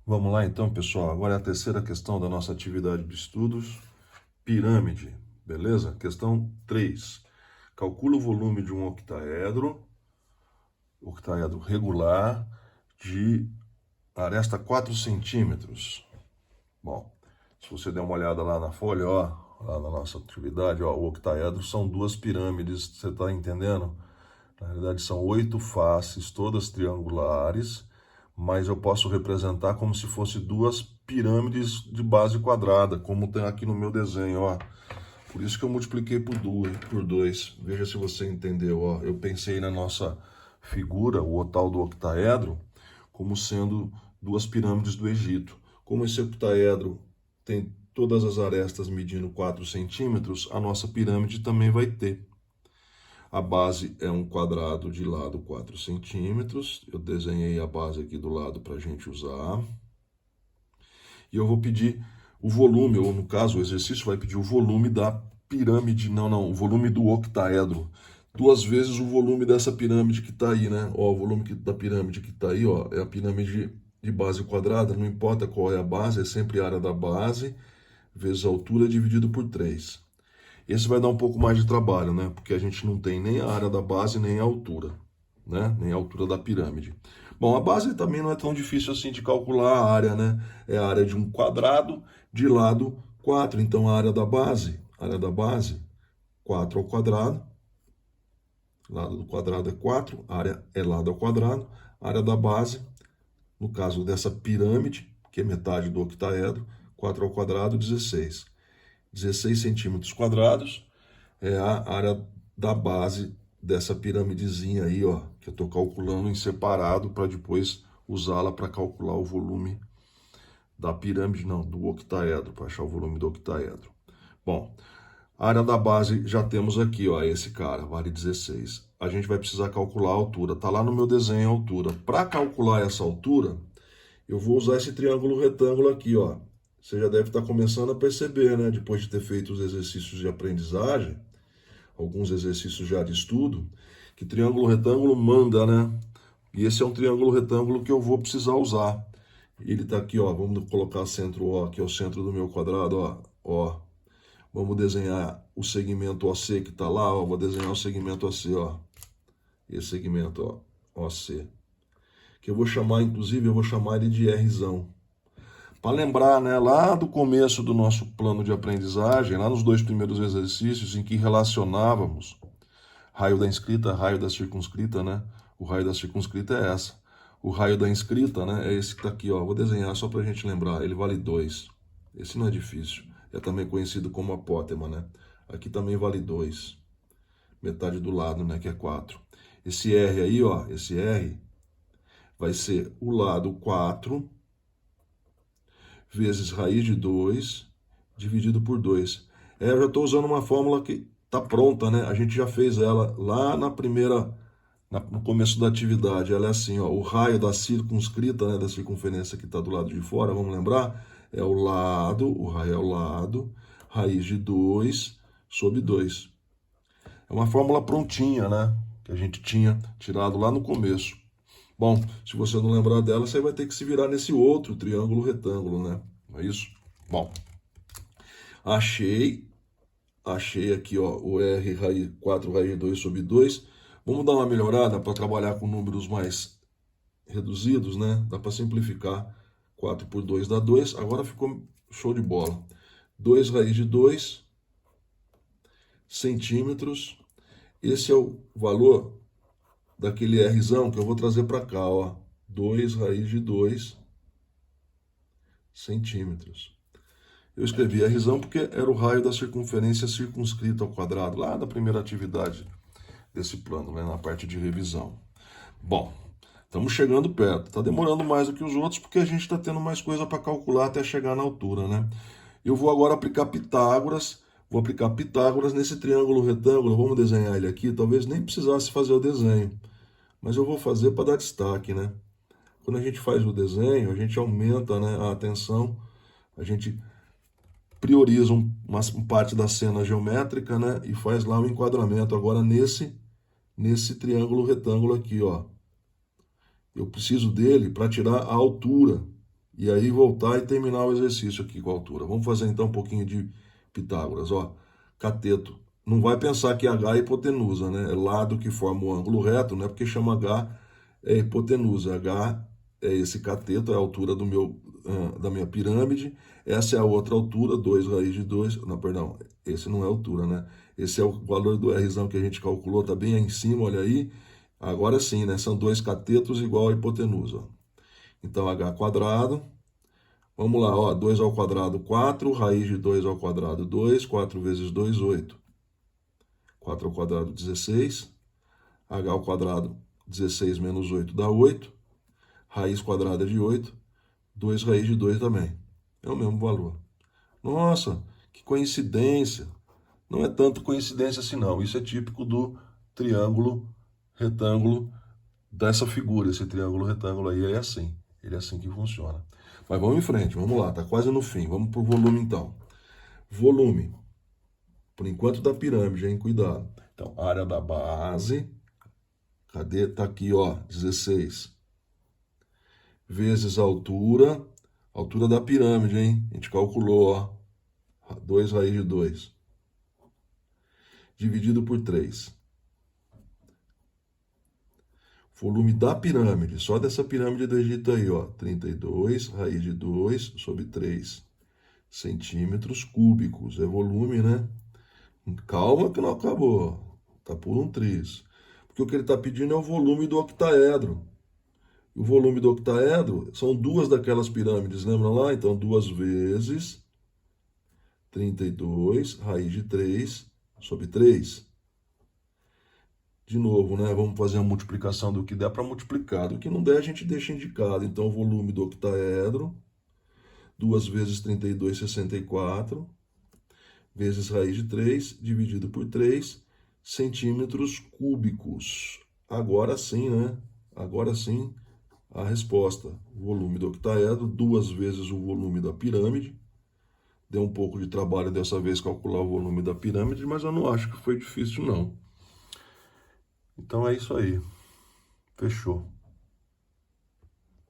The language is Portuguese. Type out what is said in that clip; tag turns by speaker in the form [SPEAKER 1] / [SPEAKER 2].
[SPEAKER 1] Vamos lá então, pessoal. Agora é a terceira questão da nossa atividade de estudos. Pirâmide, beleza? Questão 3. Calcula o volume de um octaedro regular de aresta 4 centímetros. Bom, se você der uma olhada lá na folha, ó, lá na nossa atividade, ó, o octaedro são duas pirâmides, você está entendendo? Na realidade são 8 faces, todas triangulares, mas eu posso representar como se fosse duas pirâmides de base quadrada, como tem aqui no meu desenho, ó. Por isso que eu multipliquei por 2. Veja se você entendeu, ó. Eu pensei na nossa figura, o tal do octaedro, como sendo duas pirâmides do Egito. Como esse octaedro tem todas as arestas medindo 4 centímetros, a nossa pirâmide também vai ter. A base é um quadrado de lado 4 centímetros. Eu desenhei a base aqui do lado para a gente usar. E eu vou pedir o volume, ou no caso, o exercício vai pedir o volume da pirâmide, não, o volume do octaedro. Duas vezes o volume dessa pirâmide que está aí, né? Ó, o volume da pirâmide que está aí, ó, é a pirâmide de base quadrada, não importa qual é a base, é sempre a área da base, vezes a altura dividido por 3. Esse vai dar um pouco mais de trabalho, né? Porque a gente não tem nem a área da base, nem a altura, né? Nem a altura da pirâmide. Bom, a base também não é tão difícil assim de calcular a área, né? É a área de um quadrado de lado 4. Então, a área da base, 4 ao quadrado. Lado do quadrado é 4, área é lado ao quadrado. Área da base, no caso dessa pirâmide, que é metade do octaedro, 4 ao quadrado, 16. 16 centímetros quadrados é a área da base dessa piramidezinha aí, ó, que eu estou calculando em separado para depois usá-la para calcular o volume da pirâmide, não, do octaedro, para achar o volume do octaedro. Bom, a área da base já temos aqui, ó, esse cara, vale 16. A gente vai precisar calcular a altura, tá lá no meu desenho a altura. Para calcular essa altura, eu vou usar esse triângulo retângulo aqui, ó. Você já deve estar começando a perceber, né, depois de ter feito os exercícios de aprendizagem, alguns exercícios já de estudo, que triângulo retângulo manda, né? E esse é um triângulo retângulo que eu vou precisar usar. Ele está aqui, ó, vamos colocar centro O, que é o centro do meu quadrado, ó. Vamos desenhar o segmento OC que está lá, ó, vou desenhar o segmento OC, ó. Esse segmento, ó, OC. Que eu vou chamar, inclusive, eu vou chamar ele de Rzão. Para lembrar, né, lá do começo do nosso plano de aprendizagem, lá nos 2 primeiros exercícios em que relacionávamos raio da inscrita, raio da circunscrita, né? O raio da circunscrita é essa. O raio da inscrita, né? É esse que está aqui, ó. Vou desenhar só para a gente lembrar. Ele vale 2. Esse não é difícil. É também conhecido como apótema, né? Aqui também vale 2. Metade do lado, né? Que é 4. Esse R aí, ó. Esse R vai ser o lado 4 vezes raiz de 2 dividido por 2. Eu já estou usando uma fórmula que está pronta, né? A gente já fez ela lá no começo da atividade. Ela é assim, ó, o raio da circunscrita, né, da circunferência que está do lado de fora, vamos lembrar? É o raio é o lado, raiz de 2 sobre 2. É uma fórmula prontinha, né? Que a gente tinha tirado lá no começo. Bom, se você não lembrar dela, você vai ter que se virar nesse outro triângulo retângulo, né? Não é isso? Bom, achei aqui, ó, o R raiz, 4 raiz de 2 sobre 2. Vamos dar uma melhorada para trabalhar com números mais reduzidos, né? Dá para simplificar. 4 por 2 dá 2. Agora ficou show de bola. 2 raiz de 2 centímetros. Esse é o valor daquele Rzão que eu vou trazer para cá, ó. 2 raiz de 2 centímetros. Eu escrevi Rzão porque era o raio da circunferência circunscrita ao quadrado, lá da primeira atividade desse plano, né, na parte de revisão. Bom, estamos chegando perto. Está demorando mais do que os outros porque a gente está tendo mais coisa para calcular até chegar na altura, né? Eu vou agora aplicar Pitágoras. Vou aplicar Pitágoras nesse triângulo retângulo. Vamos desenhar ele aqui. Talvez nem precisasse fazer o desenho, mas eu vou fazer para dar destaque, né? Quando a gente faz o desenho, a gente aumenta, né, a atenção, a gente prioriza uma parte da cena geométrica, né, e faz lá o enquadramento. Agora nesse triângulo retângulo aqui, ó. Eu preciso dele para tirar a altura, e aí voltar e terminar o exercício aqui com a altura. Vamos fazer então um pouquinho de Pitágoras, ó. Cateto. Não vai pensar que H é hipotenusa, né? É lado que forma o ângulo reto, não é porque chama H é hipotenusa. H é esse cateto, é a altura da minha pirâmide. Essa é a outra altura, 2 raiz de 2. Não, perdão, esse não é a altura, né? Esse é o valor do R que a gente calculou, tá bem aí em cima, olha aí. Agora sim, né? São dois catetos igual a hipotenusa. Então, H quadrado. Vamos lá, ó, 2 ao quadrado, 4. Raiz de 2 ao quadrado, 2. 4 vezes 2, 8. 4 ao quadrado, 16. H ao quadrado, 16 menos 8 dá 8. Raiz quadrada de 8. 2 raiz de 2 também. É o mesmo valor. Nossa, que coincidência. Não é tanto coincidência assim, não. Isso é típico do triângulo retângulo dessa figura. Esse triângulo retângulo aí é assim. Ele é assim que funciona. Mas vamos em frente, vamos lá, tá quase no fim. Vamos pro volume então. Volume. Por enquanto da pirâmide, hein? Cuidado. Então, área da base. Cadê? Tá aqui, ó, 16. Vezes a altura. Altura da pirâmide, hein? A gente calculou, ó. 2 raiz de 2. Dividido por 3. Volume da pirâmide, só dessa pirâmide do Egito aí, ó. 32 raiz de 2 sobre 3 centímetros cúbicos. É volume, né? Calma que não acabou. Tá por um triz. Porque o que ele está pedindo é o volume do octaedro. E o volume do octaedro são duas daquelas pirâmides, lembra lá? Então, 2 vezes 32 raiz de 3 sobre 3. De novo, né? Vamos fazer a multiplicação do que der para multiplicar. Do que não der, a gente deixa indicado. Então, o volume do octaedro, 2 vezes 32, 64, vezes raiz de 3, dividido por 3, centímetros cúbicos. Agora sim, né? Agora sim, a resposta. O volume do octaedro, 2 vezes o volume da pirâmide. Deu um pouco de trabalho dessa vez calcular o volume da pirâmide, mas eu não acho que foi difícil, não. Então é isso aí. Fechou.